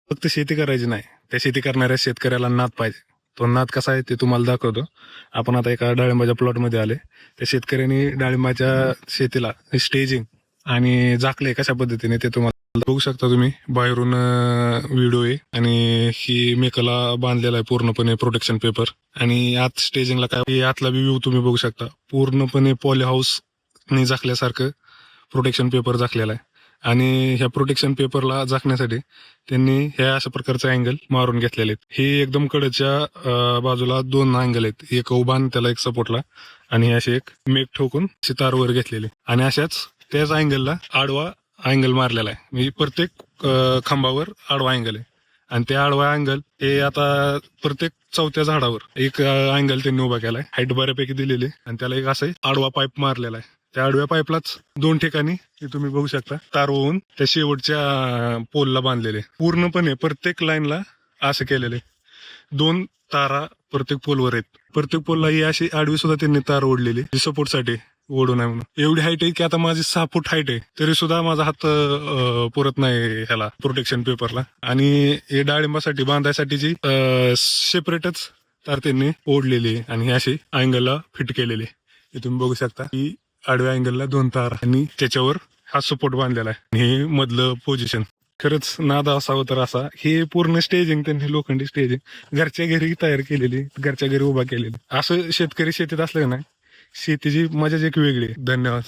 फक्त शेती करायची नाही, त्या शेती करणाऱ्या शेतकऱ्याला नाद पाहिजे. तो नाद कसा आहे ते तुम्हाला दाखवतो. आपण आता एका डाळिंबाच्या प्लॉटमध्ये आले. त्या शेतकऱ्यांनी डाळिंबाच्या शेतीला स्टेजिंग आणि झाकले कशा पद्धतीने ते तुम्हाला बघू शकता तुम्ही. बाहेरून व्हिडिओ आहे आणि ही मेकला बांधलेला आहे पूर्णपणे प्रोटेक्शन पेपर. आणि आत स्टेजिंगला काय आतला व्ह्यू तुम्ही बघू शकता. पूर्णपणे पॉली हाऊस नि झाकल्यासारखं प्रोटेक्शन पेपर झाकलेला आहे. आणि ह्या प्रोटेक्शन पेपरला झाकण्यासाठी त्यांनी ह्या अशा प्रकारचे अँगल मारून घेतलेले आहेत. हे एकदम कडेच्या बाजूला 2 अँगल आहेत, एक उभा आणि त्याला एक सपोर्टला, आणि अशी एक मेक ठोकून सितार वर घेतलेली. आणि अशाच त्याच अँगलला आडवा अँगल मारलेला आहे. म्हणजे प्रत्येक खांबावर आडवा अँगल आहे. आणि ते आडवा अँगल हे आता प्रत्येक चौथ्या झाडावर एक अँगल त्यांनी उभा केलाय. हाईट बऱ्यापैकी दिलेली आणि त्याला एक असं आडवा पाईप मारलेला आहे. त्या आडव्या पाईपलाच 2 ठिकाणी तुम्ही बघू शकता तार होऊन त्या शेवटच्या पोलला बांधलेले. पूर्णपणे प्रत्येक लाईनला असं केलेले 2 तारा प्रत्येक पोलवर आहेत. प्रत्येक पोलला ही अशी आडवी सुद्धा त्यांनी तार ओढलेली सपोर्टसाठी ओढू नये म्हणून. एवढी हाईट आहे की आता माझी 6 फूट हाईट आहे, तरी सुद्धा माझा हात पुरत नाही ह्याला प्रोटेक्शन पेपरला. आणि हे डाळिंबासाठी बांधायसाठी जी सेपरेटच तार त्यांनी ओढलेली आणि ही अशी अँगलला फिट केलेली. हे तुम्ही बघू शकता की आडव्या अँगलला 2 तार आणि त्याच्यावर हा सपोर्ट बांधलेला आहे. आणि हे मधलं पोझिशन खरंच नाद असावं तर असा. हे पूर्ण स्टेजिंग त्यांनी लोखंडी स्टेजिंग घरच्या घरी तयार केलेली, घरच्या घरी उभा केलेली. असं शेतकरी शेतीत असलं ना, शेतीची मजाच एक वेगळी. धन्यवाद.